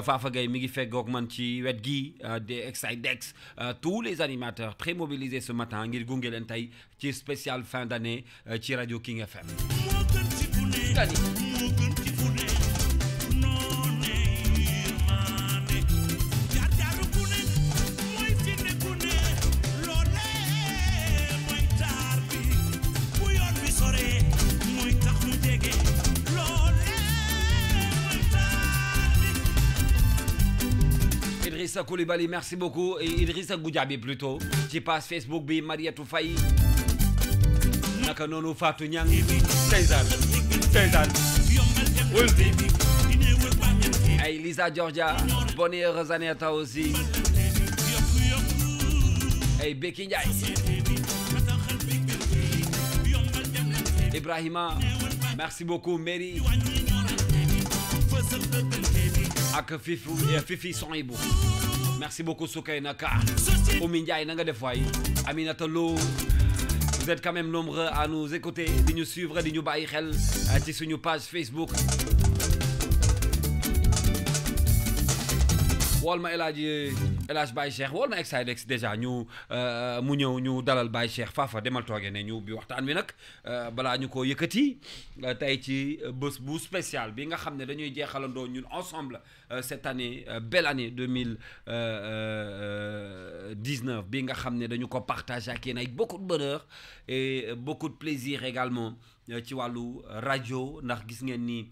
Fafa Gueye mi ngi feggoog man ci wet gi des Exidex tous les animateurs très mobilisés ce matin ngir gunge leen tey ci spécial fin d'année ci radio King FM. Idrissa Koulibaly, merci beaucoup. Et Idrissa Goudiaby plutôt. Ci page Facebook bi Mariatou Faye. Naka noonu Fatou Niang. César. Ay Lisa Georgia. Bonne et heureuse année à toi aussi. Ay Becky Ndiaye. Ibrahima. Merci beaucoup Mary. Ak Fifi Sonibou. Merci beaucoup Soukayna Ka. Oumi Ndiaye na nga def waay. Aminata Lo. Vous êtes quand même nombreux à nous écouter, di ñu suivre, di ñu bàyyi xel ci suñu page Facebook. Wol ma El Hadj Baye Cheikh wol ma Exidex déjà ñu mu ñëw ñu dalal Baye Cheikh Fafa demal toogee ne ñu bi waxtaan wi nag balaa ñu ko yëkkati tey ci bés bu spécial bi nga xam ne dañuy jeexalandoo ñun ensemble cette année belle année 2019 bi nga xam ne dañu ko partager ak yéen avec beaucoup de bonheur et beaucoup de plaisir également ci wàllu rajo ndax gis ngeen ni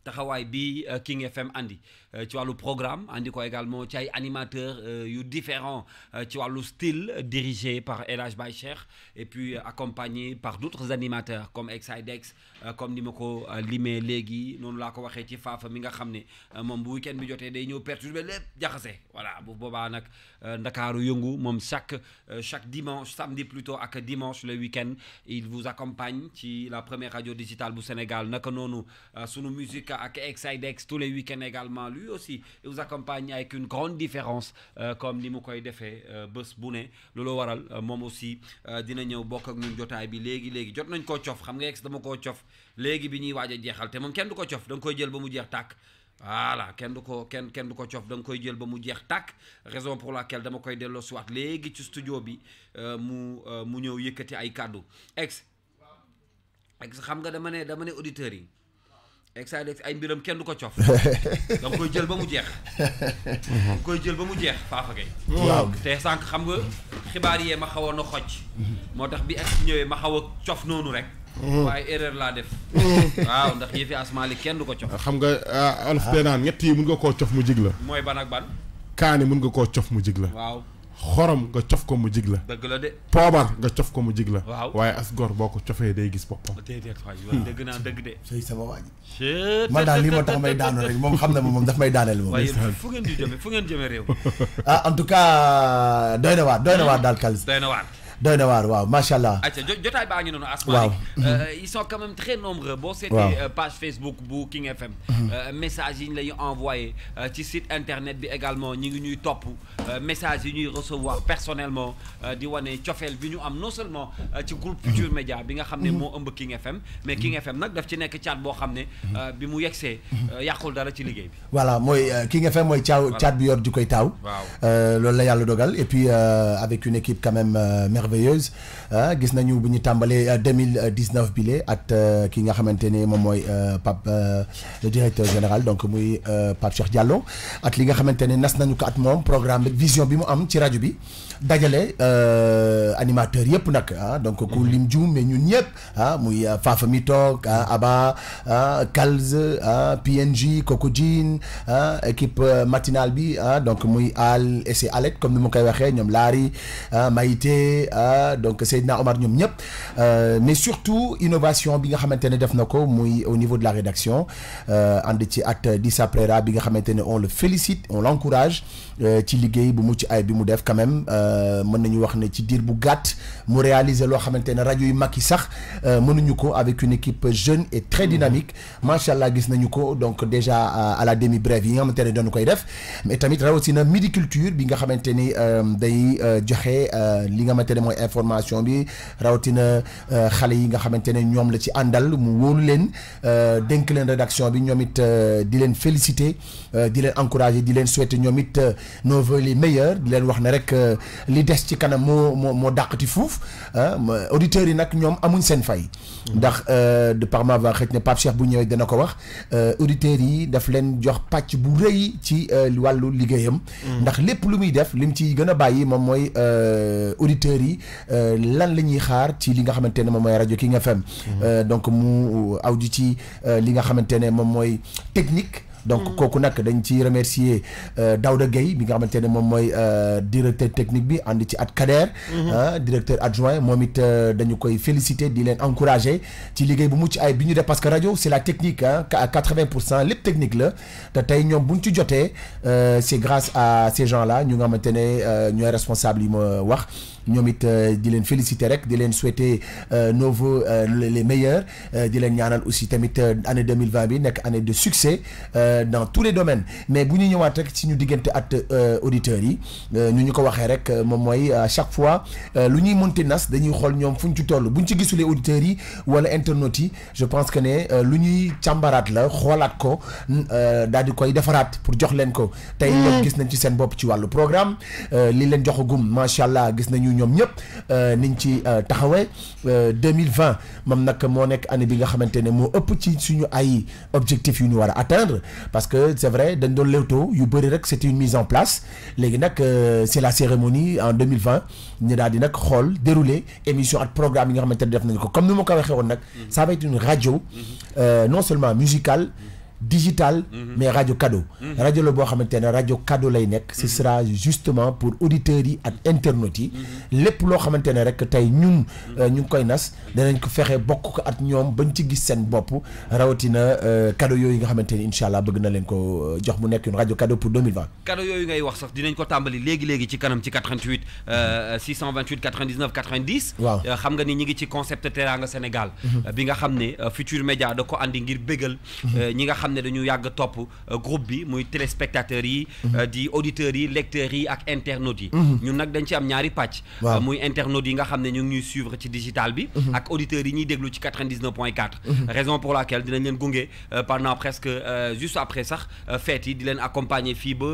taxawaay bi King FM andi ci wàllu programme andi ko également ci ay animateurs yu différents ci wàllu style dirigé par El Hadj Baye Cheikh et puis accompagné par d'autres animateurs comme Exidex comme ni ma ko limee léegi noonu laa ko waxee ci Fafa mi nga xam ne moom bu week-end bi jotee day ñëw perturber lépp jaxase voilà bu boobaa nag Ndakaaru yëngu moom chaque dimanche samedi plutôt ak dimanche le week-end il vous accompagne ci la première radio digitale bu Sénégal naka noonu sunu musique ak Exidex tous les week-ends également lui aussi il vous accompagne avec une grande différence comme ni mu koy defee bés bu ne loolu waral moom aussi dina ñëw bokk ak ñun jotaay bi léegi jot nañ koo cof xam nga ex dama koo cof léegi bi ñuy waaj a jeexal te moom kenn du ko cof da nga koy jël ba mu jeex tàkk voilà kenn du ko cof da nga koy jël ba mu jeex tàkk raison pour laquelle dama koy delloo soit léegi ci studio bi mu ñëw yëkkati ay kàddu ex xam nga dama ne auditeurs yi Exidex ay mbiram kenn du ko cof da nga koy jël ba mu jeex Fafa Gueye waaw te sànq xam nga xibaar yee ma xawoon na xocc moo tax bi ex ñëwee ma xaw a cof noonu rek waaye erreur laa def waaw ndax yëfi asmaali kenn du ko cof xam nga olof dee naan ñett yi mun nga koo cof mu jig la mooy ban ak ban kaani mun nga koo cof mu jig la waaw xorom nga cof ko mu jig la dëgg la de poobar nga cof ko mu jig la waaw waaye as gor boo ko cofee day gis boppam déedéet waay dëgg naa dëgg de sëy sama waa ji man daal lii moo tax may daanu rek moom xam na moom daf may daaneel moom waaye fu ngeen jëme réew en tout cas doy na waar daal Kals doy na waar waaw macha allah. ayca jotaay baa ngi noonu Asmalik. Ils sont quand même très nombreux. boo seetee page Facebook bu King FM. message yi ñu lay envoyé ci site internet bi également ñi ngi ñuy topp message yi ñuy recevoir personnellement di wane cofeel bi ñu am non seulement ci groupe Futurs Médias bi nga xam ne moo ëmb King FM mais King FM nag daf ci nekk caat boo xam ne bi mu yegsee yàqul dara ci liggéey bi. voilà mooy King FM mooy caat bi yor di koy taaw. waaw loolu la yàlla dogal et puis avec une équipe quand même merveilleuse gis nañu bu ñu tàmbalee 2019 bile at ki nga xamante ne moom mooy Pape le directeur général donc muy Pape Cheikh Diallo at li nga xamante ne nas nañu ko at moom programme vision bi mu am ci rajo bi dajale animateur yëpp nag donc ku lim juum mais ñun ñëpp muy Fafa mi toog Aba Kalz PNG Coco Jean équipe matinale bi donc muy Al et c'est Alet comme ni ma koy waxee ñoom Laari Maïté donc Seydina Omar ñoom ñëpp mais surtout innovation bi nga xamante ne def na ko muy au niveau de la rédaction ànd ci at Dissa Prera bi nga xamante ne on le félicite on l'encourage ci liggéey bu mucc ay bi mu def quand même mën nañu wax ne ci diir bu gàtt mu réaliser loo xamante ne rajo yu mag yi sax mënuñu ko avec une équipe jeune et très dynamique macha allah gis nañu ko donc déjà à la demi brève yi nga xamante ne doon koy def mais tamit rawatina Midi Culture bi nga xamante ni day joxe li nga xamante ne mooy information bi rawatina xale yi nga xamante ne ñoom la ci àndal mu wóolu leen dénk leen rédaction bi ñoom it di leen féliciter di leen encourager di leen souhaiter ñoom it nos vœux les meilleurs di leen wax ne rek li des ci kanam moo dàqati fuuf auditeurs yi nag ñoom amuñ seen fay ndax de par ma voix xëy na Pape Cheikh bu ñëwee dana ko wax auditeurs yi daf leen jox pàcc bu rëy ci wàllu liggéeyam ndax lépp lu muy def lim ci gën a bàyyi moom mooy auditeurs yi lan la ñuy xaar ci li nga xamante ne moom mooy rajo King FM donc mu aw ji ci li nga xamante ne moom mooy technique donc kooku nag dañ ci remercier Daouda Gueye bi nga xamante ne moom mooy directeur technique bi ànd ci at Kader directeur adjoint moom it dañu koy féliciter di leen encourager ci liggéey bu mucc ay bi ñu def parce que rajo c'est la technique à 80% lépp technique la te tey ñoom buñ ci jotee c'est grâce à ces gens là ñu nga xamante ne ñooy responsable yi ma wax ñoom it di leen féliciter rek di leen souhaiter nos vœux les meilleurs di leen ñaanal aussi tamit année 2020 bi nekk année de succès dans tous les domaines mais bu ñu ñëwaat rek ci ñu diggante at auditeurs yi ñu ko waxee rek moom mooy à chaque fois lu ñuy monter nas dañuy xool ñoom fu ñu ci toll bu ñu ci gisulee auditeurs yi wala internautes yi je pense que ne lu ñuy càmbaraat la xoolaat ko daal di koy defaraat pour jox leen ko tey ñoom gis nañ ci seen bopp ci wàllu programme li leen joxagum macha allah gis nañu ñoom ñëpp niñ ci taxawee 2020 moom nag moo nekk année bi nga xamante ne moo ëpp ci suñu ay objectifs yu ñu war a atteindre parce que c'est vrai dañ doon léewtoo yu bëri rek c'était une mise en place léegi nag c'est la cérémonie en 2020 ñu daal di nag xool dérouler émission ak programme yi nga xamante ne def nañu ko comme ni ma ko waxee woon nag ça va être une radio non seulement musicale digital mais radio cadeau radio la boo xamante ne radio cadeau lay nekk ce sera justement pour auditeurs yi ak internautes yi lépp loo xamante ne rek tey ñun ñu ngi koy nas danañ ko fexe bokk ko at ñoom bañ ci gis seen bopp rawatina cadeau yooyu nga xamante ne incha allah bëgg na leen ko jox mu nekk une radio cadeau pour 2020 cadeau yooyu ngay wax sax dinañ ko tàmbali léegi ci kanam ci 88 628 99 90 waaw xam nga ni ñi ngi ci concept Teranga Sénégal bi nga xam ne Futur Média da ko andi ngir bégal ñi nga xam ne dañu yàgg topp groupe bi muy téléspectateurs yi di auditeurs yi lecteurs yi ak internautes yi ñun nag dañ ci am ñaari pàcc muy internautes yi nga xam ne ñu ngi ñuy suivre ci digital bi ak auditeurs yi ñuy déglu ci 99.4 raison pour laquelle dinañ leen gunge pendant presque juste après sax fête yi di leen accompagner fii ba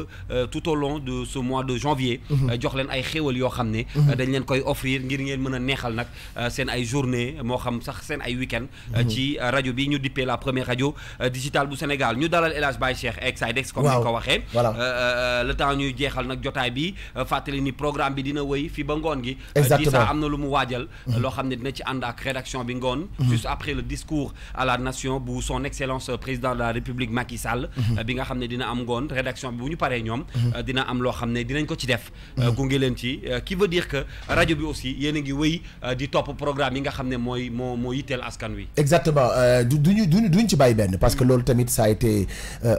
tout au long de ce mois de janvier jox leen ay xéewal yoo xam ne dañ leen koy offrir ngir ngeen mën a neexal nag seen ay journée moo xam sax seen ay week-end ci rajo bi ñu dippee la première radio digitale bu Sénégal ñu dalal El Hadj Baye Cheikh Exidex comme ni ko waxee le temps ñuy jeexal nag jotaay bi fàttali ni programme bi dina wëy fii ba ngoon gi Disa am na lu mu waajal loo xam ne dina ci ànd ak rédaction bi ngoon juste après le discours à la nation bu son excellence président de la République Macky Sall bi nga xam ne dina am ngoon rédaction bi bu ñu paree ñoom dina am loo xam ne dinañ ko ci def gunge leen ci qui veut dire que rajo bi aussi yéen a ngi wëy di topp programme yi nga xam ne moo yitteel askan wi exactement duñ ci bàyyi benn parce que loolu tamit ça a été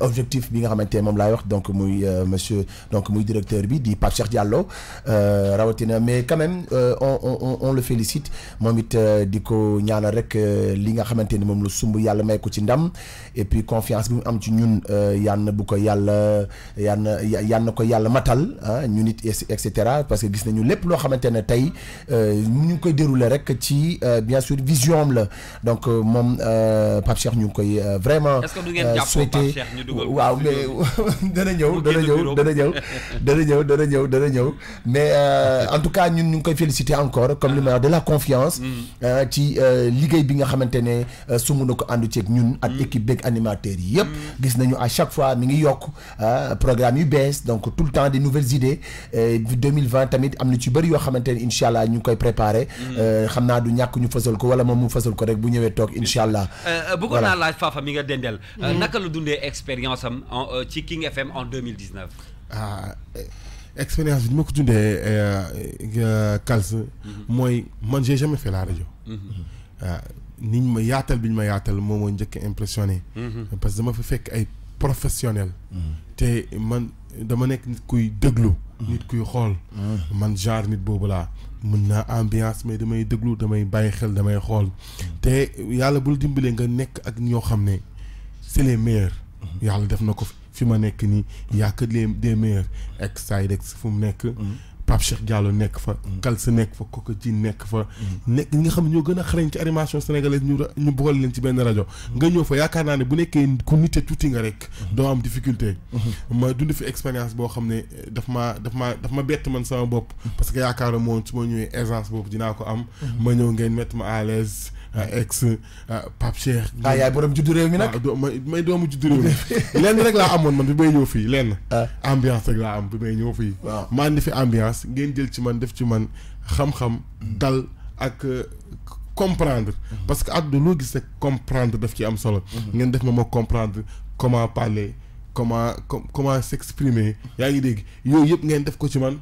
objectif bi nga xamante ne moom laay wax donc muy monsieur donc muy directeur bi di Pape Cheikh Diallo rawatina mais quand même on le félicite moom it di ko ñaanal rek li nga xamante ni moom la sumb yàlla may ko ci ndam et puis confiance bi mu am ci ñun yàlla bu ko yàlla na ko yàlla matal ñun it et cetera parce que gis nañu lépp loo xamante ne tey ñu ngi koy dérouler rek ci bien sûr vision am la donc moom Pape Cheikh ñu ngi koy vraiment souhaité waaw mais dana ñëw mais en tout cas ñun ñu ngi koy féliciter encore comme li ma wax de la confiance ci liggéey bi nga xamante ne sumb na ko àndu ceeg ñun ak équipe beeg animateurs yi yëpp gis nañu à chaque fois mi ngi yokk programme yu bees donc tout le temps des nouvelles idées 2020 tamit am na ci bëri yoo xamante ne incha allah ñu ngi koy préparer xam naa du ñàkk ñu fësal ko wala moom mu fësal ko rek bu ñëwee toog incha allah bëggoon naa laaj Fafa mi nga dendel naka la dundee expérience am ci King FM en 2019 expérience bi ni ma ko dundee Kals mooy man j'ai jamais fait la rajo niñ ma yaatal bi ñu ma yaatal moom moo njëkk impressionné parce que dama fa fekk ay professionnel te man dama nekk nit kuy déglu nit kuy xool man genre nit boobu laa mën naa ambiance mais damay déglu damay bàyyi xel damay xool te yàlla bul dimbalee nga nekk ak ñoo xam ne c'est les meilleurs yàlla def na ko fi ma nekk nii y a que des meilleurs Exidex fu mu nekk Pape Cheikh Diallo nekk fa. Kalsa nekk fa Koko Ji nekk fa. nekk ñi nga xam ne ñoo gën a xarañ ci animation sénégalaise ñu boole leen ci benn rajo. nga ñëw fa yaakaar naa ne bu nekkee ku nite tuuti nga rek. doo am difficulté. ma dund fi expérience boo xam ne daf ma bett man sama bopp. parce que yaakaar naa moom su ma ñëwee aisance boobu dinaa ko am. ma ñëw ngeen mettre ma à l'aise ex Pape Cheikh. yaay borom juddu réew mi nag. may doomu juddu réew mi lenn rek laa amoon man bi may ñëw fii lenn. ambiance rek laa am bi may ñëw fii. maa indi fi ambiance ngeen jël ci man def ci man xam-xam dal ak comprendre parce que àdduna loo gis rek comprendre daf ci am solo. ngeen def ma comprendre comment parler comment s'exprimer yaa ngi dégg yooyu yëpp ngeen def ko ci man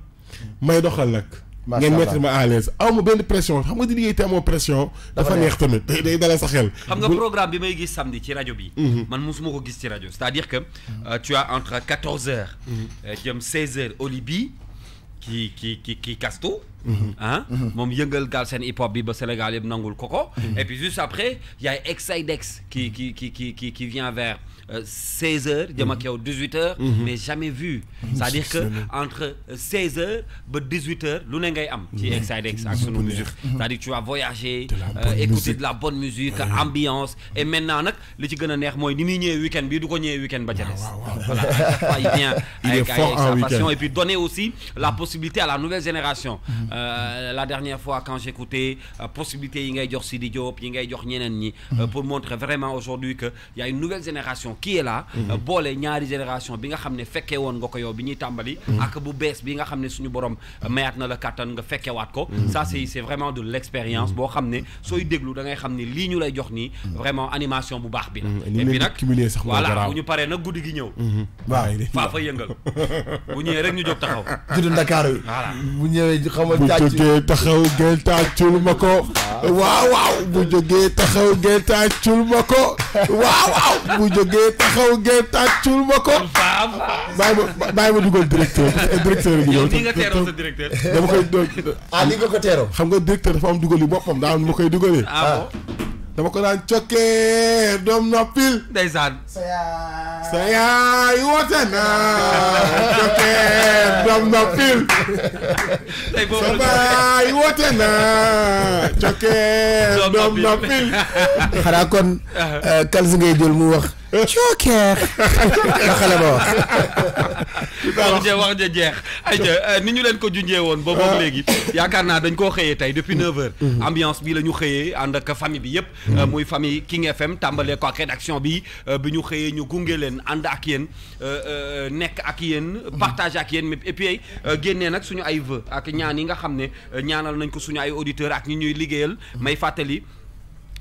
may doxal nag. ngeen mettre ma à l'aise aw ma benn pression xam nga di liggéey te amoo pression. dafa neex tamit day dalal sa xel. xam nga programme bi may gis samedi ci rajo bi. man mosuma ko gis ci rajo c'est-à-dire que tu as entre 14h. jëm 16h Olibi qui Casto. moom yëngal Galsen hip hop bi ba Sénégal yëpp nangul koko. et puis juste après y a Exidex qui vient vers 16h jëm ak yow 18h. mais jamais vu. c'est-à-dire que entre 16h ba 18h lu ne ngay am. ci Exidex ak sunu musique. c'est-à-dire tu vas voyager. écouter de la bonne musique ambiance. et maintenant nag li ci gën a neex mooy ni muy ñëwee week-end bi du ko ñëwee week-end ba ca des. voilà à chaque fois il vient avec sa passion et puis donner aussi la possibilité à la nouvelle génération. La dernière fois quand j'écoutais possibilité yi ngay jox Sidi Diop yi ngay jox ñeneen ñi pour montrer vraiment aujourd'hui que y a une nouvelle génération qui est là boole ñaari génération bi nga xam ne fekkee woon nga ko yow bi ñuy tàmbali ak bu bees bi nga xam ne suñu borom mayaat na la kàttan nga fekkewaat ko ça c'est vraiment de l'expérience boo xam ne sooy déglu da ngay xam ne lii ñu lay jox nii vraiment animation bu baax bi la et puis nag voilà bu ñu paree nag guddi gi ñëw waaw faa fa yëngal bu ñëwee rek ñu jóg taxaw juddu Ndakaaru bu ñëwee xamal bu jógee taxaw gel tàccul ma ko waaw bu jógee taxaw gel tàccul ma ko waaw bu jógee taxaw gel tàccul ma ko bàyyi ma dugal directeur directeur bi yow ni nga teeroo sa directeur dama koy ni nga ko teeroo xam nga directeur dafa am dugal yi boppam daa am nu ma koy dugalee dama ko daan cokkee doom noppil ndeysaan sa yaay woote na cokkee doom noppil sa baay woote na cokkee doom noppil xanaa kon Kalsi ngay jël mu wax cookeer la xale ba wax ja jeex ayca ni ñu leen ko junjee woon boobu léegi yaakaar naa dañ koo xëyee tey depuis 9h ambiance bi la ñu xëyee ànd ak famille bi yëpp muy famille King FM tàmbalee ko ak rédaction bi ñu xëyee ñu gunge leen ànd ak yéen nekk ak yéen partage ak yéen et puis génnee nag suñu ay vœux ak ñaan yi nga xam ne ñaanal nañ ko suñu ay auditeurs ak ñi ñuy liggéeyal may fàttali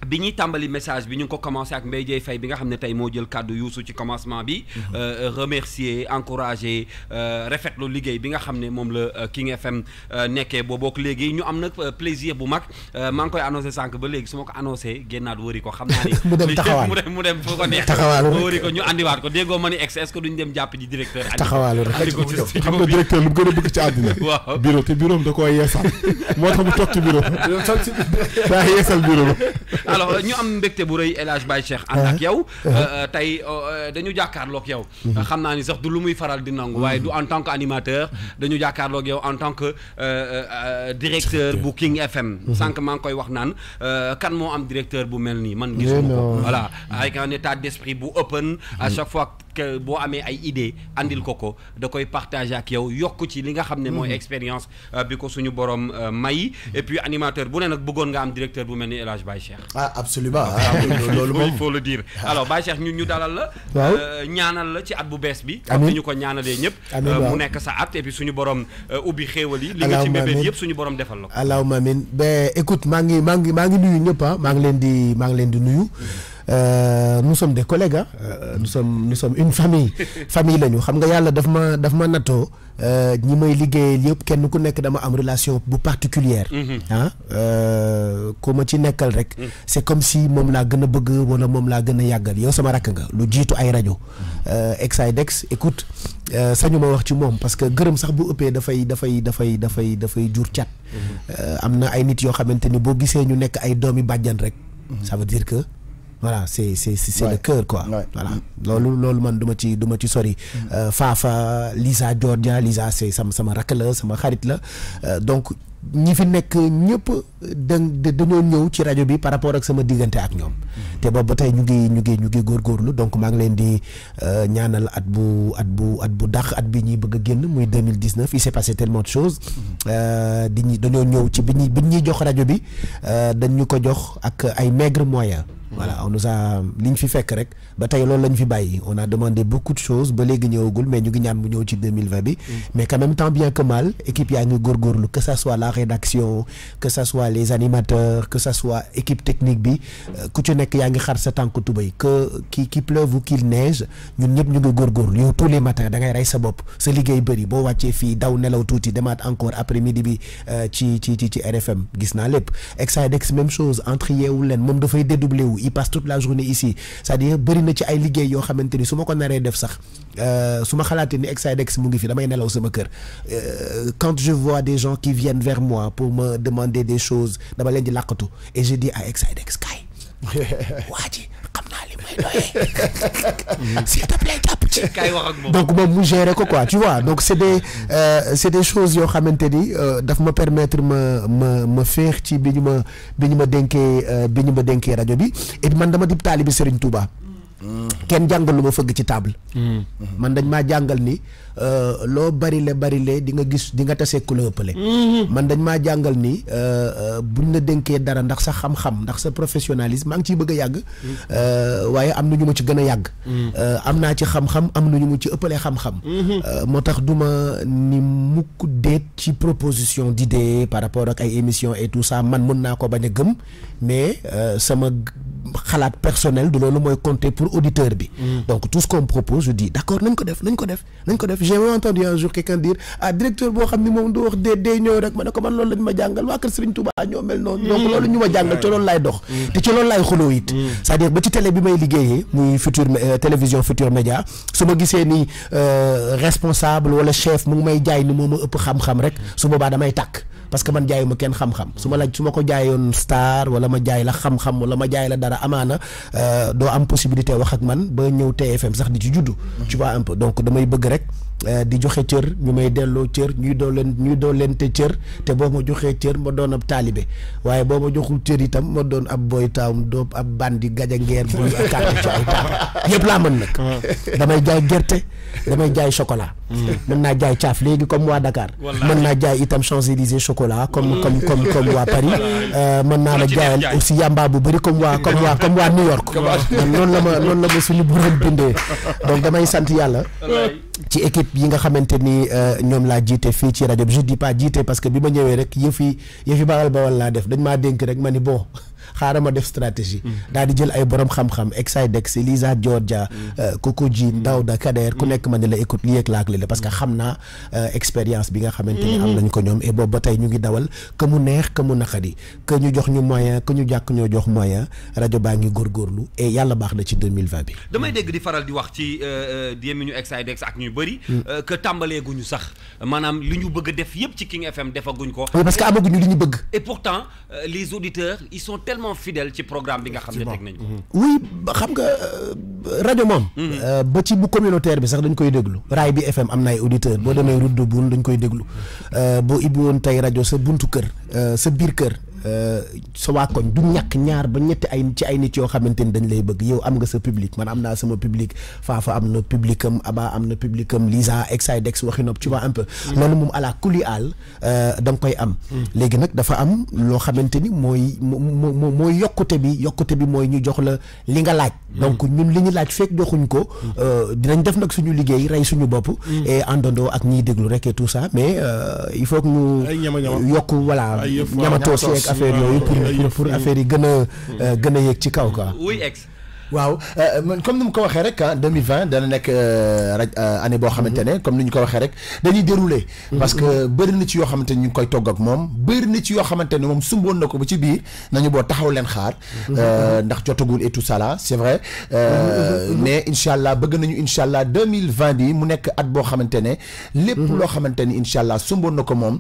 bi ñuy tàmbali message bi ñu ngi ko commencé ak Mbaye Dieye Faye bi nga xam ne tey moo jël kàddu Youssou ci commencement bi remercier encourager rafetlu liggéey bi nga xam ne moom la King FM nekkee boobook léegi ñu am nag plaisir bu mag maa ngi koy annoncé sànq ba léegi su ma ko annoncé génnaat wëri ko xam naa ni mu dem taxawaal mu dem foo ko neex wëri ko ñu andiwaat ko déggoo ma ni est-ce que duñ dem jàpp ji directeur taxawaalu andi ko ci xam nga directeur lu mu gën a bëgg ci àddina waaw bureau te bureau da koo yeesal moo tax mu toog ci bureau daa yeesal bureau alors ñu am mbégte bu rëy El Hadj Baye Cheikh ànd ak yow tey dañu jàkkaarloog yow xam naa ni sax du lu muy faral di nangu waaye du en tant que animateur dañu jàkkaarloog yow en tant que directeur bu King FM sànq maa ngi koy wax naan kan moo am directeur bu mel nii man gisuma ko voilà avec un état d'esprit bu open à chaque fois que boo amee ay idée andil ko da koy partager ak yow yokk ci li nga xam ne mooy expérience bi ko suñu borom may et puis animateur bu ne nag bëggoon nga am directeur bu mel ni El Hadj Baye Cheikh absolument loolu moom il faut le dire alors Baye Cheikh ñu dalal la ñaanal la ci at bu bees bi comme ni ñu ko ñaanalee ñëpp mu nekk sa at et puis suñu borom ubbi xéewal yi li nga ci bébét yëpp suñu borom defal la ko allahumma amin ba écoute maa ngi nuyu ñëpp maa ngi leen di nuyu nous sommes des collègues nous sommes une famille lañu xam nga yàlla daf ma nattoo ñi may liggéeyal yëpp kenn ku nekk dama am relation bu particulière ku ma ci nekkal rek c'est comme si moom laa gën a bëgg wala moom laa gën a yàggal yow sama rakk nga lu jiitu ay rajo Exidex écoute sañu ma wax ci moom parce que gërëm sax bu ëppee dafay jur cat am na ay nit yoo xamante ni boo gisee ñu nekk ay doomi bàjjan rek ça veut dire que voilà c'est le cœur quoi. Voilà loolu man duma ci sori. Fafa Lisa Georgia Lisa c'est sama rakk la sama xarit la donc ñi fi nekk ñëpp dañoo ñëw ci rajo bi par rapport ak sama diggante ak ñoom. te boobu ba tey ñu ngi góorgóorlu donc maa ngi leen di ñaanal at bu dàq at bi ñuy bëgg a génn muy 2019 il s'est passé tellement de choses dañoo ñëw ci bi ñuy jox rajo bi dañ ñu ko jox ak ay maigres moyens. Voilà, on nous a liñ fi fekk rek ba tey loolu lañ fi bàyyi on a demandé beaucoup de choses ba léegi ñëwagul mais ñu ngi ñaan mu ñëw ci 2020 bi. Mais quand même tant bien que mal équipe yaa ngi góorgóorlu que ça soit la rédaction que ça soit les animateurs que ça soit équipe technique bi ku ci nekk yaa ngi xar sa tànk tubéy que qu'il pleuve ou qu'il neige ñun ñëpp ñu ngi góorgóorlu yow tous les matins da ngay rey sa bopp sa liggéey bëri boo wàccee fii daw nelaw tuuti demaat encore après midi bi ci RFM gis naa lépp Exidex même chose entre yeewu leen moom dafay dédoubler wu il passe toute la journée ici c'est-à-dire bëri na ci ay liggéey yoo xamante ni su ma ko naree def sax su ma xalaatee ni Exidex mu ngi fi damay nelaw sama kër quand je vois des gens qui viennent vers moi pour me demander des choses dama leen di làqatu et je dis à Exidex kay waa ji xam naa li may doyee s'il te plaît jàpp ci kay wax ak moom donc moom mu gérer ko quoi tu vois donc c'est des choses yoo xamante ni daf ma permettre ma féex ci bi ñu ma dénkee rajo bi et puis man dama di taalibi Serigne Touba kenn jàngal lu ma fëgg ci table man dañ maa jàngal ni loo barile di nga gis di nga tasee ku la ëppale man dañ maa jàngal ni buñ la dénkee dara ndax sa xam-xam ndax sa professionnalisme maa ngi ciy bëgg a yàgg waaye am na ñu ma ci gën a yàgg am naa ci xam-xam am na ñu mu ci ëppalee xam-xam moo tax du ma ni mukk déet ci proposition d'idée par rapport ak ay émissions et tout ça man mën naa ko bañ a gëm mais sama xalaat personnel du loolu mooy compter pour auditeur bi donc tout ce qu'on me propose je dis d'accord nañ ko def j'ai même entendu un jour quelqu'un dire directeur boo xam ni moom du wax dee ñëw rek ma ne ko man loolu lañ ma jàngal waa kër Serigne Touba ñoo mel noonu donc loolu ñu ma jàngal ci loolu laay dox te ci loolu laay xuloo it c'est-à-dire ba ci télé bi may liggéeyee muy télévision Futur Média su ma gisee ni responsable wala chef mu ngi may jaay ni moo ma ëpp xam-xam rek su boobaa damay tàkk parce que man jaayuma kenn xam-xam su ma ko jaayoon star wala ma jaay la xam-xam wala ma jaay la dara amaana doo am possibilité wax ak man ba ñëw TFM sax di ci juddu tu vois un peu donc damay bëgg rek di joxe cër ñu may delloo cër ñuy doo leen te cër te boo ma joxee cër ma doon ab taalibe waaye boo ma joxul cër itam ma doon ab boy taawum doo ab bandi gajangeer boy ak carte ci ay taam yëpp laa mën nag damay jaay gerte damay jaay chocolat mën naa jaay caaf léegi comme waa Dakar mën naa jaay itam Champs-Élysées chocolat comme waa Paris mën naa la jaayal aussi yamba bu bëri comme waa New York man noonu la ma suñu borom bindee donc damay sant yàlla ci équipe yi nga xamante ni ñoom laa jiite fii ci rajo bi je dis pas jiite parce que bi ma ñëwee rek yëfi bawal laa def dañ maa dénk rek ma ni bon xaaral ma def stratégie daal di jël ay borom xam-xam Exidex Lisa Georgia Koko Ji Daouda Kader ku nekk ma ne la écoute lii ak laak li la parce que xam naa expérience bi nga xamante ni am nañ ko ñoom et boobu ba tey ñu ngi dawal que mu neex que mu naqadi que ñu jox ñu moyen que ñu jàkk ñoo jox moyen rajo baa ngi góorgóorlu et yàlla baax na ci 2020 bi damay dégg di faral di wax ci démb ñu Exidex ak ñu bëri que tàmbaleeguñu sax maanaam li ñu bëgg a def yëpp ci King FM defaguñ ko parce que amaguñu li ñu bëgg et pourtant les auditeurs ils sont tellement fidèles ci programme bi nga xam ne teg nañ ko oui xam nga rajo moom ba ci bu communautaire bi sax dañ koy déglu Raay bi FM am na ay auditeurs boo demee route de Boune dañ koy déglu boo ibbi woon tey rajo sa buntu kër sa biir kër sa waa koñ du ñàkk ñaar ba ñetti ay nit yoo xamante ni dañ lay bëgg yow am nga sa public man am naa sama public Fafa am na publicam Aba am na publicam Lisa Exidex waxi nopp tu vois un peu loolu moom ala kuli àll da nga koy am léegi nag dafa am loo xamante ni mooy yokkute bi mooy ñu jox la li nga laaj donc ñun li ñu laaj fekk joxuñ ko dinañ def nag suñu liggéey rey suñu bopp et àndandoo ak ñiy déglu rek et tout ça mais il faut que ñu yokk voilà ñamatoo si affaire yooyu pour affaire yi gën a yéeg ci kaw quoi. oui ex waaw comme ni mu ko waxee rek 2020 dana nekk année boo xamante ne comme ni ñu ko waxee rek dañuy dérouler parce que bëri na ci yoo xamante ne ñu ngi koy togg ak moom bëri na ci yoo xamante ne moom sumboon na ko ba ci biir nañu boo taxaw leen xaar ndax jotagul et tout ça là c'est vrai mais incha allah bëgg nañu incha allah 2020 bi mu nekk at boo xamante ne lépp loo xamante ni incha allah sumboon na ko moom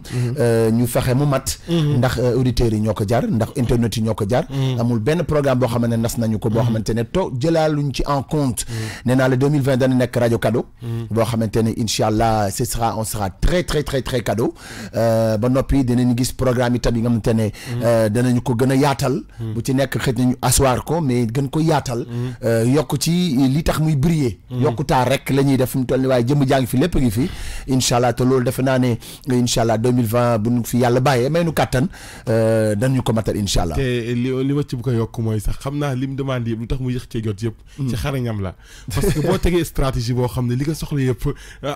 ñu fexe mu mat ndax auditeurs yi ñoo ko jar ndax internet yi ñoo ko jar amul benn programme boo xamante ne nas nañu ko boo xamante ne jëlaaluñ ci en compte nee naa la 2020 dana nekk rajo cadeau boo xamante ne incha allah on sera très très très très cadeau ba noppi dinañ gis programme itam yi nga xamante ne danañu ko gën a yaatal bu ci nekk xëj nañu asseoir ko mais gën ko yaatal yokk ci li tax muy briller yokku taar rek la ñuy def fi mu toll ni waaye jëmm jaa ngi fi lépp ngi fi incha allah te loolu defe naa ne incha allah 2020 bu ñu fi yàlla bàyyee may nu kàttan dañu ko matal incha allah. te li ma ci bëgg a yokk mooy sax xam naa lim demande yëpp lu tax mu yëx cee jot yëpp. ci xarañam la. parce que boo tegee stratégie boo xam ne li nga soxla yëpp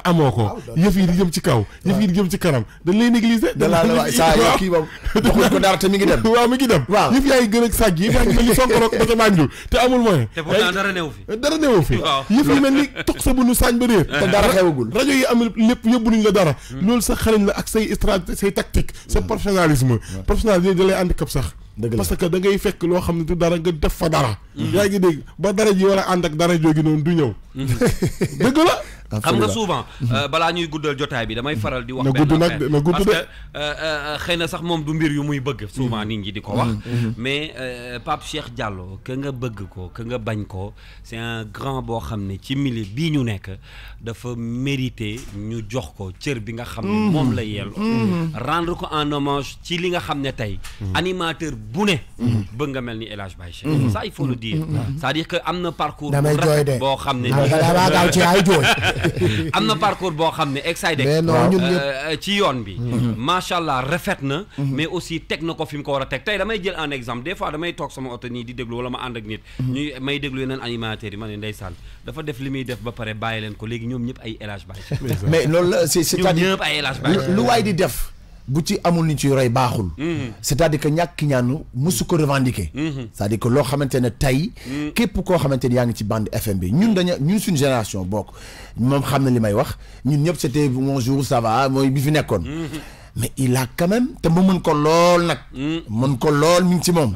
amoo ko. yëf yi di jëm ci kaw. yëf yi di jëm ci kanam dañ lay négliger. da la waay saa yoo kii moom joxuñ ko dara te mi ngi dem. waaw mi ngi dem. waaw yëf yaa ngi gën a sàgg yëf yaa ngi mel ni Sonko ba ca Banjul te amul moyen. te pourtant dara newu fi. dara newu fi. yëf yi mel ni toq sa bunu saañ ba réer. te dara xewagul. rajo yi amul lépp yóbbu la dara. loolu sa xarañ la ak say stratégie say tactique sa professionnalisme. professionnalisme da lay handicap sax. parce que da ngay fekk loo xam ne du dara nga def fa dara. yaa ngi dégg ba dara ji war a ànd ak dara joogi noonu du ñëw. dëgg la. xam nga souvent balaa ñuy guddal jotaay bi damay faral di wax benn affaire parce que xëy na sax moom du mbir yu muy bëgg souvent nit ñi di ko wax mais Pape Cheikh Diallo que nga bëgg ko que nga bañ ko c'est un grand boo xam ne ci milieu bii ñu nekk dafa mérité ñu jox ko cër bi nga xam ne moom la yelloo rendre ko en hommage ci li nga xam ne tey animateur bu ne bëgg nga mel ni El Hadj Baye Cheikh ça il faut le dire c'est-à-dire que am na parcours bu rafet boo xam ne am na parcours boo xam ne excited ci yoon bi macha allah rafet na mais aussi teg na ko fi mu ko war a teg tey damay jël un exemple des fois damay toog sama oto nii di déglu wala ma ànd ak nit ñuy may déglu yeneen animateurs yi ma ne ndeysaan dafa def li muy def ba pare bàyyi leen ko léegi ñoom ñëpp ay El Hadj Baye mais loolu la c'est-à-dire ñëpp ay El Hadj Baye lu waay di def bu ci amul ni ci roy baaxul c'est-à-dire que ñàkk ñaanu musu ko revendiquer c'est-à-dire que loo xamante ne tey képp koo xamante ne yaa ngi ci bande FM bi ñun suñu génération bokk moom xam na li may wax ñun ñëpp c'était bonjour ça va mooy bi fi nekkoon mais il a quand même te ma mën ko lool nag mën ko lool mi ngi ci moom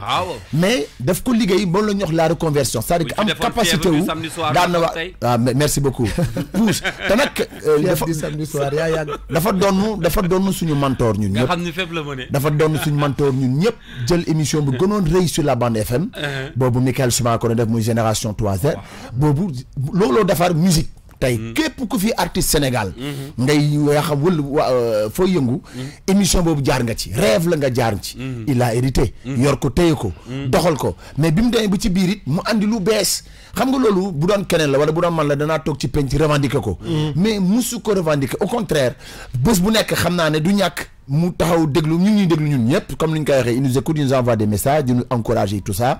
mais daf ko liggéey moom la ñu wax la reconversion c'est-à-dire que am capacité wu daan na waaw merci beaucoup pousse te nag samedi soir yaa yàgg dafa doon suñu mentor ñun ñëpp nga xam ni fépp la mëne dafa doon suñu mentor ñun ñëpp jël émission bu gënoon rëy sur la bande FM boobu Michael Souma ko def muy génération 3Z boobu looloo defar musique tey képp ku fi artiste Sénégal ngay yaa xam wala foo yëngu émission boobu jaar nga ci rêve la nga jaar ci il a hérité yor ko téye ko doxal ko mais bi mu demee ba ci biir it mu andi lu bees xam nga loolu bu doon keneen la wala bu doon man la danaa toog ci penc revendiquer ko mais musu ko revendiquer au contraire bés bu nekk xam naa ne du ñàkk mu taxaw déglu ñuy déglu ñun ñëpp comme ni ñu koy waxee il nous écoute il nous envoie des messages di nous encourager tout ça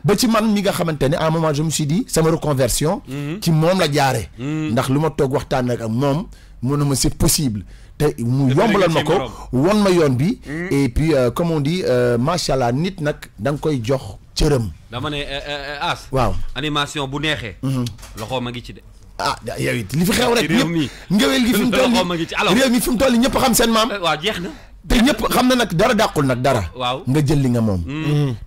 ba ci man mi nga xamante ne à un moment je me suis dit sama reconversion ci moom la jaare ndax lu ma toog waxtaan ak moom mu ne ma c'est possible te mu yombalal ma ko won ma yoon bi et puis comme on dit macha allah nit nag da nga koy jox cëram dama ne As waaw animation bu neexee loxo ma ngi ci de yow it li fi xew rek ñëpp ngewel gi fi mu toll réew mi fi mu toll ñëpp xam seen maam waaw jeex na te ñëpp xam na nag dara dàqul nag dara waaw nga jël li nga moom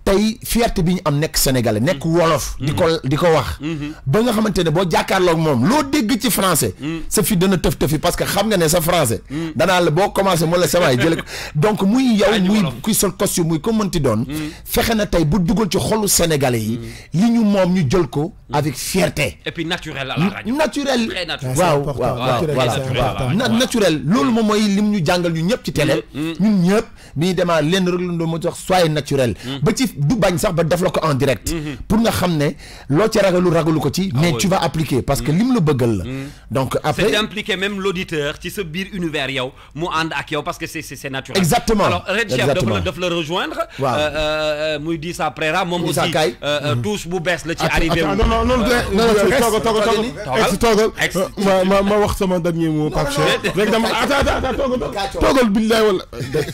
tey fierté bi ñu am nekk sénégalais nekk wolof di ko wax ba nga xamante ne boo jàkkaarloog moom loo dégg ci français sa fi dana tëf-tëfi parce que xam nga ne sa français danaa la boo commencé mu la samaay jële ko donc muy yow muy kuy sol costume muy ko mënti doon fexe na tey bu dugal ci xolu sénégalais yi li ñu moom ñu jël ko avec fierté et puis naturel à la radio naturel waaw naturel loolu moom mooy lim ñu jàngal ñu ñëpp ci télé ñun ñëpp bi ñu demaa lenn rek lañ doon moo tax soyez naturel ba ci du bañ sax ba def la ko en direct pour nga xam ne loo ci ragalu ko ci mais tu vas appliquer parce que lim la bëggal la donc après c'est d'impliquer même l'auditeur ci sa biir univers yow mu ànd ak yow parce que c'est naturel exactement alors Red Chef daf la rejoindre muy di sa préra moom aussi touche bu bees la ci arrivé toogal ma wax sama dernier mot Pape Cheikh rek dama toogal billaay wala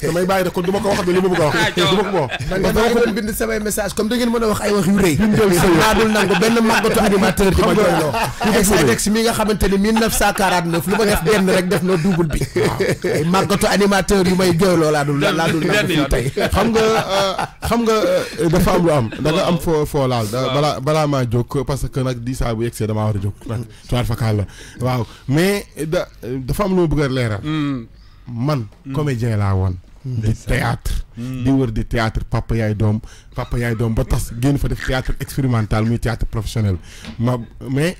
damay bàyyi rek kon du ma ko wax li ma bëgg a wax. du ma ko wax. man dama ko doon bind samay message comme da ngeen mën a wax ay wax yu rëy. naa dul nangu benn màggatu animateur di ma jooyloo. Ex mi nga xamante ni 1949 lu ma def benn rek def na double bi. ay màggatu animateur yu may jooyloo laa dul nangu fii tey. xam nga dafa am lu am da nga am foo laal balaa maa jóg parce que nag di saa bu yegsee damaa war a jóg nag tuwaat fakkaal la waaw mais dafa am lu ma bëgg a leeral man comédien laa woon di théâtre di wër di théâtre papa yaay doom ba tas génn fa def théâtre expérimental muy théâtre professionnel mais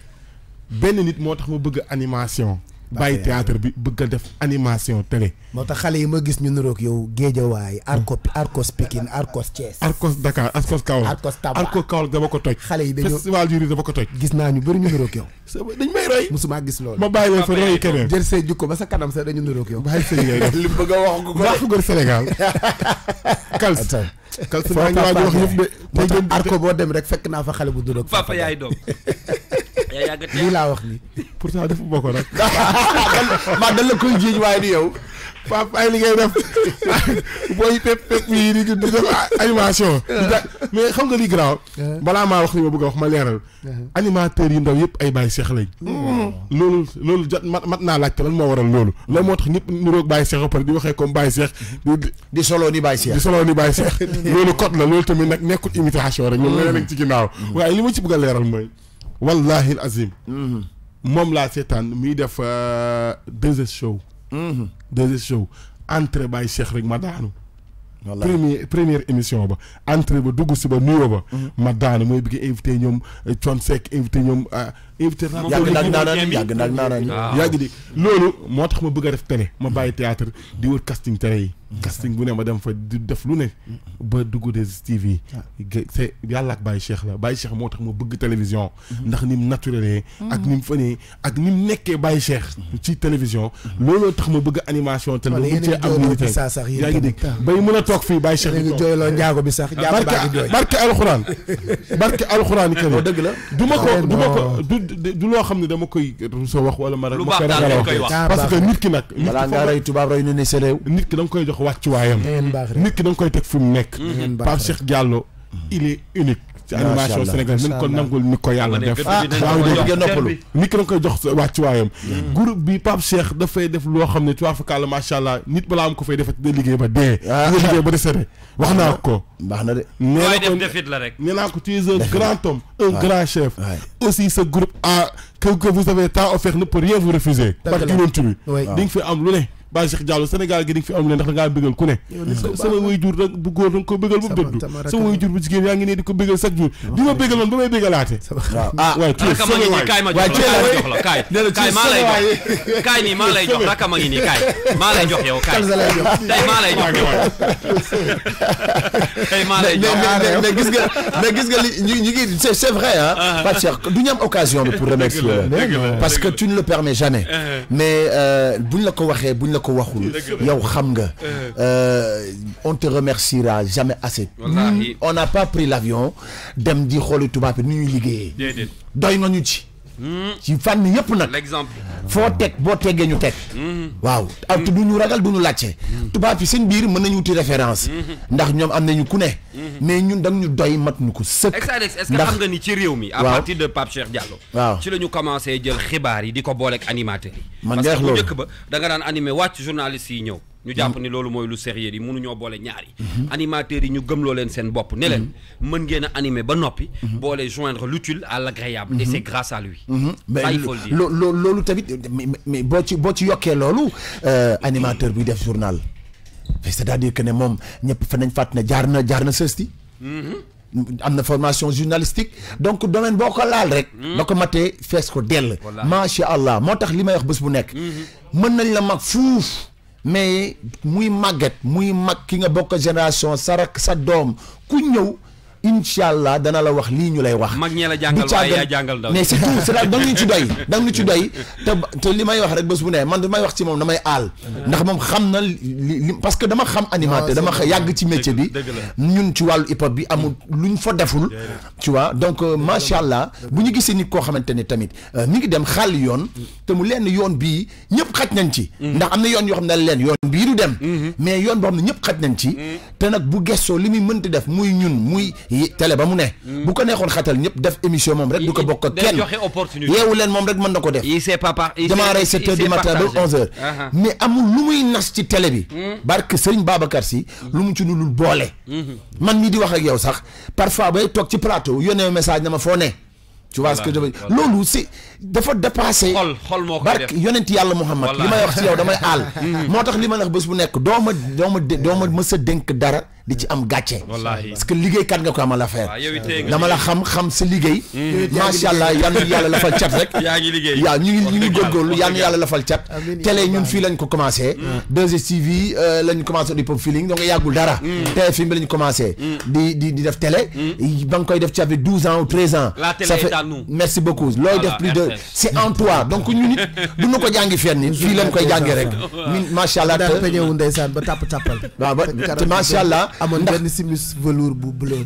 benn nit moo tax ma bëgg animation bàyyi théâtre bi bëgg a def animation télé. moo tax xale yi ma gis ñu niroog yow Géejawaay Arcos Pikine Arcos Thiès. Arcos Dakar Arcos Kaolack Arcos Tamba Arcos Kaolack dama ko toj. xale yi dañoo festival juri dama ko toj. gis naa ñu bëri ñu niroog yow. dañ may roy. musuma gis loolu. ma bàyyi leen fa roy keneen. jël say jukko ba sa kanam sax dañu niroog yow. bàyyi say ngay def li bëgg a wax ko baax ko Sénégal. Kals maa ngi waaj wax yëpp de. moo tax Arco boo dem rek fekk naa fa xale bu niroog. papa yaay doom. lii laa wax nii. pourtant dafa bokk nag. maa dal la koy jiiñ waaye di yow. Pape ay li ngay def booy pep yi di def animation. mais xam nga li garaaw. balaa maa wax li ma bëgg a wax ma leeral. animateurs yu ndaw yëpp ay Baye Cheikh lañ. loolu jot mat naa laajte lan moo waral loolu. loolu moo tax ñëpp niroog Baye Cheikh ba pare di waxee comme Baye Cheikh. di solo ni Baye Cheikh. loolu code la loolu tamit nag nekkul imitation rek. loolu leneen lañ ci ginnaaw. waaye li ma ci bëgg a leeral mooy. wallahi azim moom laa seetaan muy def 2S show. 2S show entrée Baye Cheikh rek ma daanu. première émission ba entrée ba dugg si ba nuyoo ba. ma daanu mooy bëgg invité ñoom Thione Seck invité ñoom invité. yàgg nag di loolu moo tax ma bëgg a def télé ma bàyyi théâtre di wër casting télé yi. casting bu ne ma dem fa di def lu ne ba dugg des TV c'est yàlla ak Baye Cheikh la Baye Cheikh moo tax ma bëgg télévision ndax ni mu naturel ak ni mu fënee ak ni mu nekkee Baye Cheikh ci télévision looloo tax ma bëgg animation télé ba mu cee am unité yaa ngi dégg bay mën a toog fii Baye Cheikh léegi jooyloo njaago bi sax barke alxuraan kër dëgg la du ma ko du loo xam ne dama koy soo wax wala ma koy ragal wax parce que nit ki nag balaa ngaa rey tubaab rey nu ne sa réew nit ki da nga koy jox wàccuwaayam nit ki da nga koy teg fi mu nekk Pape Cheikh Diallo il est unique ci animation Sénégal nañ ko nangul ni ko yàlla def nit ki da nga koy jox wàccuwaayam groupe bi Pape Cheikh dafay def loo xam ne tuwaa fakàlla macha allah nit balaa am ko fay defet da liggéey ba dee da liggéey ba desete wax naa ko baax na de nee naa ko tu es un grand homme un grand chef aussi ce groupe que vous avez tant offert ne peut rien vous refuser parce que yonent bi di nga fi am lu ne Baye Cheikh Diallo Sénégal gi di nga fi am lu ne ndax da ngaa bëggal ku ne sama waajur da bu góor da nga ko bëggal ba mu dëddu sama waajur bu jigéen yaa ngi ne di ko bëggal chaque jour di ma bëggal man ba may bëggalaate waaye rakama ngi nii kaay ma jox la kaay maa lay jox kaay nii maa lay jox rakama ngi nii kaay maa lay jox yow kaay tey maa lay jox tey maa lay jox mais gis nga li ñu ngi c'est vrai hein Pape Cheikh du ñu am occasion bi pour remercier parce que tu ne le permets jamais mais buñ la ko waxee buñ la ko waxul yow xam nga on te remerciera jamais assez. On n'a pas pris l'avion dem di xooli tubaab yi nu ñuy liggéeyee doy nga ñu ci fànn yëpp nag l'exemple foo teg boo teggee ñu teg waaw ak du ñu ragal du ñu laajte tubaab yi seen biir mën nañu wuti référence ndax ñoom am nañu ku ne mais ñun da ñu doy mat ñu ko sëkk est-ce que xam nga ni ci réew mi à partir de Pape Cheikh Diallo ci la ñu commencé jël xibaar yi di ko booleeg animateurs yi parce que bu njëkk ba da nga daan animé wàcc journalistes yi ñëw ñu jàpp ni loolu mooy lu sérieux yi mënuñoo boole ñaar yi animateurs yi ñu gëmloo leen seen bopp ne leen mën ngeen a animé ba noppi boole joindre l'utile à l'agréable et c'est grâce à lui mais loolu tamit mais boo ci yokkee loolu animateur buy def journal c'est-à-dire que ne moom ñëpp fa nañ fàtt ne jaar na sësti am na formation journalistique donc domaine boo ko laal rek ba ko matee fees ko dell macha allah moo tax li may wax bés bu nekk mën nañ la mag fuuf mais muy màgget muy mag ki nga bokk génération sa rak sa doom ku ñëw inshallah dana la wax lii ñu lay wax. mag ñee la jàngal waaye yaa jàngal ndaw. mais c'est tout c'est da nga ñu ci doy da nga ñu ci doy te li may wax rek bés bu ne man damay wax ci moom damay aal. ndax moom xam na li parce que dama xam animateur dama yàgg ci métier bi. ñun ci wàllu hip hop bi amul luñ fa deful. tu vois donc macha allah bu ñu gisee nit koo xamante ne tamit mi ngi dem xàll yoon. te mu lenn yoon bii ñëpp xaj nañ ci. ndax am na yoon yoo xam ne leen yoon bii du dem. mais yoon boo xam ne ñëpp xaj nañ ci. te nag bu gëstoo li muy mënti def muy ñun muy télé ba mu ne. bu ko neexoon xatal ñëpp def émission moom rek du ko bokk ak kenn. yeewu leen moom rek mën na ko def. démarrer 7 heures du matin ba 11 heures. mais amul lu muy nas ci télé bi. barke Serigne Babacar Sy lu mu ci dul boole. man mii di wax ak yow sax parfois bay toog ci plateau yónnee message na ma foo ne. tu vois ce que je veux dire loolu c'est dafa dépassé. xol moo koy def barke yonent yàlla Muhammad li may wax ci yow damay aal. moo tax li ma la wax bés bu nekk doo ma mës a dénk dara di ci am gàcce. parce que liggéeykat nga ko amal affaire. dama la xam sa liggéey. macha allah yal na yàlla lafal cat rek. yaa ngi liggéey waaw ñu ngi góorgóorlu yal na yàlla lafal cat. télé ñun fii lañ ko commencé. 2STV lañ commencé di pop feeling donc yàggul dara. TFM bi lañ commencé. di def télé. ba nga koy def ci avec 12 ans ou 13 ans. la télé est à nous. merci beaucoup looy def plus de c'est en toi donc ñu nit du ñu ko jàngi fenn fii lañ koy jàngee rek. macha allah te peñewu ndeysaan ba tàppal. waaw ba te macha allah. amoon benn simis velours bu bleu.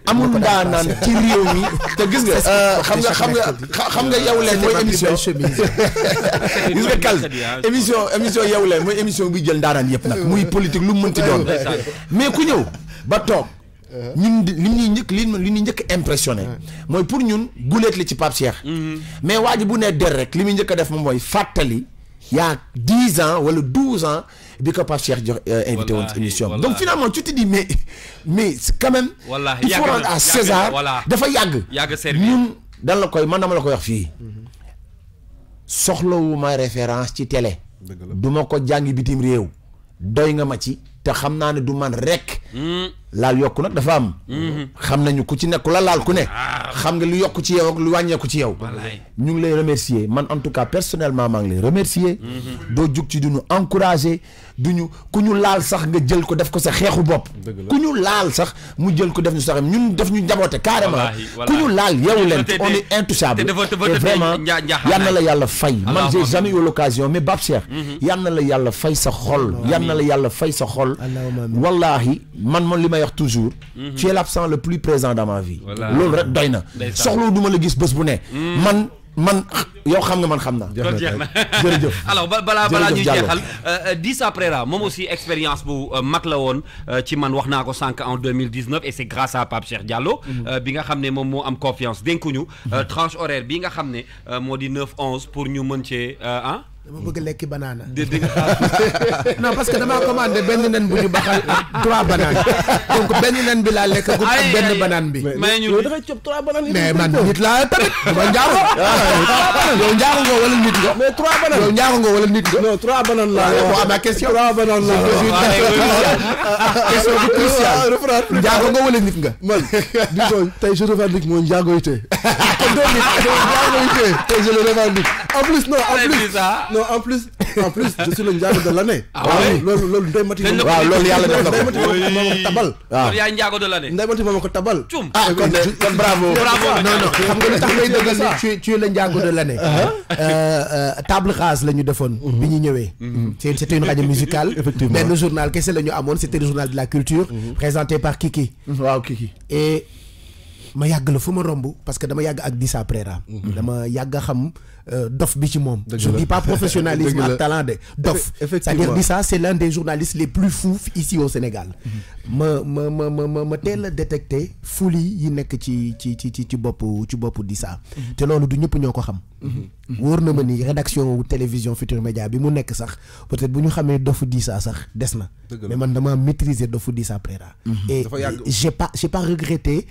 amul ndaanaan ci réew mi te gis nga xam nga Yeewu Leen mooy émission gis nga kal émission Yeewu Leen mooy émission bi jël ndaanaan yëpp nag muy politique lu mu mënti doon mais ku ñëw ba toog ñun li ñuy njëkk impressionné mooy pour ñun guleet li ci Pape Cheikh mais waa ji bu nee der rek li muy njëkk a def moom mooy fàttali il y a 10 ans wala 12 ans bi ko Pape Cheikh jox invité woon ci émission donc finalement tu te dis mais quand même il faut rendre à César dafa yàgg ñun dan la koy man dama la koy wax fii soxlawuma référence ci télé duma ko jàngi bitim réew doy nga ma ci te xam naa ne du man rek laal yokku nag dafa am xam nañu ku ci nekk ku la laal ku ne xam nga lu yokku ci yow ak lu wàññeeku ci yow ñu ngi lay remercier man en tout cas personnellement maa ngi lay remercier doo jug ci duñu encourager duñu ku ñu laal sax nga jël ko def ko sa xeexu bopp ku ñu laal sax mu jël ko def ñu sax ñun def ñu njaboote carrément ku ñu laal Yeewu Leen on est intouchable et vraiment yal na la yàlla fay man j'ai jamais eu l'occasion mais Pape Cheikh yal na la yàlla fay sa xol yal na la yàlla fay sa xol wallahi man li may wax toujours tu es l'absent le plus présent dans ma vie loolu rek doy na soxla duma la gis bés bu ne man yow xam nga man xam naa jërëjëf alors balaa ñuy jeexal Dissa Préra moom aussi expérience bu mag la woon ci man wax naa ko sànq en 2019 et c'est grâce à Pape Cheikh Diallo bi nga xam ne moom moo am confiance dénkuñu tranche horaire bi nga xam ne moo di 9-11 pour ñu mën cee dama bëgg lekki banana. Non parce que dama commandé benn nen bu ñu baxal ak 3 bananes donc benn nen bi laa lekk ak benn banane bi. mais ñu da ngay cob 3 bananes. mais man nit laa tamit. dama njaago. yow njaago nga wala nit nga. mais 3 bananes. yow njaago nga wala nit nga. non 3 bananes laa. waaw ma question 3 bananes laa. question bu crucial. njaago nga wala nit nga. man disons tey je revendique mon njaagoyte. Njaagoyte tey je le revendique. En plus non en plus je suis le njaago de l'année. loolu Ndeye Mati waaw loolu yàlla def na ko. Ndeye Mati moo ko tabal. waaw yaay njaago de l'année. Ndeye Mati moo ko tabal. kon bravo. non xam nga lu tax ngay dëggal ni tu es le njaago de l'année. Table rase la ñu defoon. bi ñu ñëwee. C'était une radio musicale. Effectivement mais le journal kese la ñu amoon c'était le journal de la culture. présenté par Kiki. waaw Kiki. et ma yàgg la fu ma romb parce que dama yàgg ak Dissa Préra. dama yàgg a xam dof bi ci moom. je dis pas professionnalisme ak talent de dof. c'est-à-dire Dissa c'est l'un des journalistes les plus fous ici au Sénégal. ma teel a détecté folie yi nekk ci boppu Dissa. te loolu du ñëpp ñoo ko xam. wóor na ma ni rédaction télévision Futurs Médias bi mu nekk sax peut-être bu ñu xamee dofu Dissa sax des na. mais man dama maîtriser dofu Dissa Préra. et j'ai pas regretté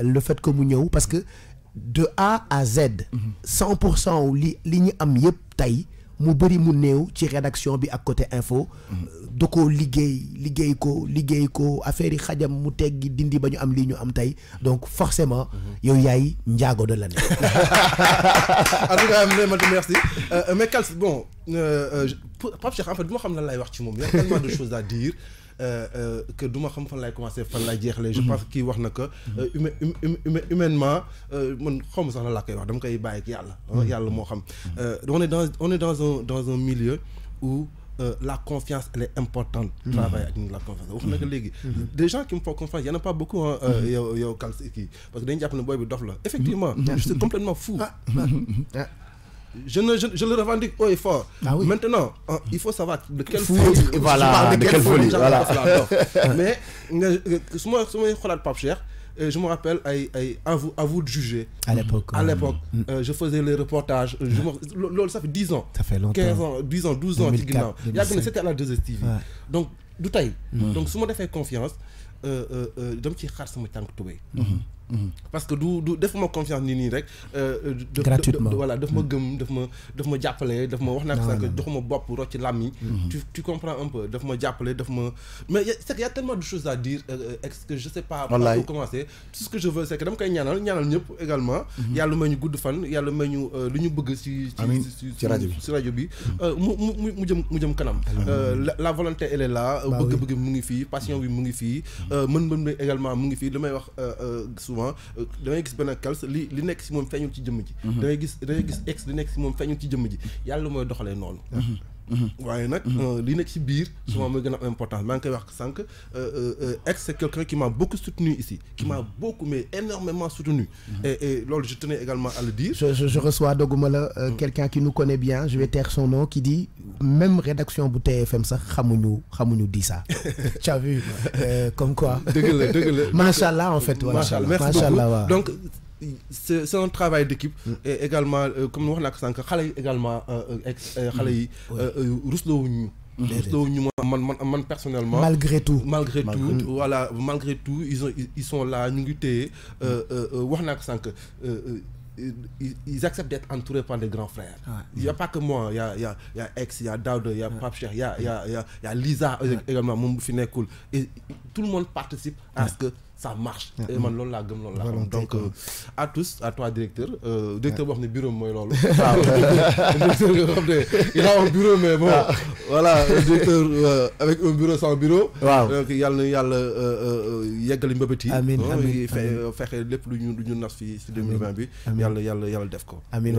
le fait que mu ñëw parce que de A à Z 100% li ñu am yëpp tey mu bëri mu néew ci rédaction bi ak côté info da ko liggéey ko affaire yi xajam mu teggi dindi ba ñu am lii ñu am tey donc forcément yow yaay njaago de l'année. En tout cas merci mais Kals bon Pape Cheikh en fait bu ma xam lan lay wax ci moom y a tellement de choses à dire que du ma xam fan lay commencer fan lay jeexalee. Je pense kii wax na que humainement man xaw ma sax la laa koy wax dama koy bàyyi ak yàlla. yàlla moo xam. on est dans un milieu où la confiance elle est importante. Travailler avec la confiance wax na que léegi. des gens qui me font confiance y en a pas beaucoup yow Kals kii parce que dañu jàpp ne booy bi dof la. effectivement je suis complètement fou. Je le revendique haut et fort. Ah oui. Maintenant, il faut savoir de quelle folie. Voilà, de quelle folie. Voilà. Mais, je me rappelle, à vous de juger. À l'époque. Je faisais les reportages. Ça fait 10 ans. Ça fait longtemps. 15 ans, 10 ans, 12 ans. 2004, C'était à la 2STV. Donc, du taille. Donc, si je fais confiance, je me suis dit, parce que du def ma confiance nii rek. gratuitement voilà daf ma gëm daf ma jàppale daf ma wax naa ko sànq joxuma bopp rocc làmmiñ. tu comprends un peu daf ma jàppale daf ma. mais c'est que y a tellement de choses à dire que je sais pas. par où commencer. Tout ce que je veux c'est que dama koy ñaanal ñëpp également. yàlla may ñu gudd fan yàlla may ñu lu ñu bëgg ci rajo bi. mu jëm kanam. la volonté elle est là. bëgg mu ngi fii passion bi mu ngi fii. mën également mu ngi fii li may wax souvent da ngay gis benn Kals li nekk si moom feeñul ci jëmm ji. da ngay gis ex li nekk si moom feeñul ci jëmm ji yàlla mooy doxalee noonu. waaye nag li nekk ci biir souvent mooy gën a am importance maa ngi koy wax sànq ex c'est quelqu'un qui m'a beaucoup soutenu ici qui m'a beaucoup mais énormément soutenu et loolu je tenais également à le dire. Je reçois doguma la quelqu'un qui nous connaît bien je vais taire son nom qui dit même rédaction bu TFM sax xamuñu di ça. Tu as vu comme quoi. dëgg la machallah en fait. machallah merci beaucoup donc. C'est un travail d'équipe et également comme wax naa ko sànq xale yi également xale yi ruslowuñu man personnellement malgré tout voilà malgré tout ils sont là ñu ngi téye wax naa ko sànq ils acceptent d'être entourés par des grands frères. Il n'y a pas que moi, il y a Ex, il y a Daouda, il y a Pape Cheikh, il y a Lisa également, mon cool. Et tout le monde participe à ce que ça marche. Et man loolu laa gëm loolu laa xam donc à tous à toi directeur directeur boo xam ne bureau mooy loolu. waaw directeur nga xam ne il a un bureau mais bon voilà directeur avec un bureau sans bureau. waaw donc yàlla na yàlla yeggali mbëbët yi. amiin fexe lépp lu ñu nas fii si 2020 bi. yàlla def ko. amiin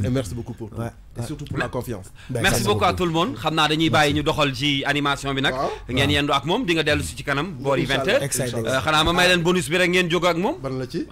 et merci beaucoup pour tout. et surtout pour la confiance. merci beaucoup à tout le monde xam naa dañuy bàyyi ñu doxal ci animation bi nag. ngeen yendu ak moom di nga dellu si ci kanam boori 20h. xanaa ma may leen bonus bi rek ngeen jóg ak moom. ban la ci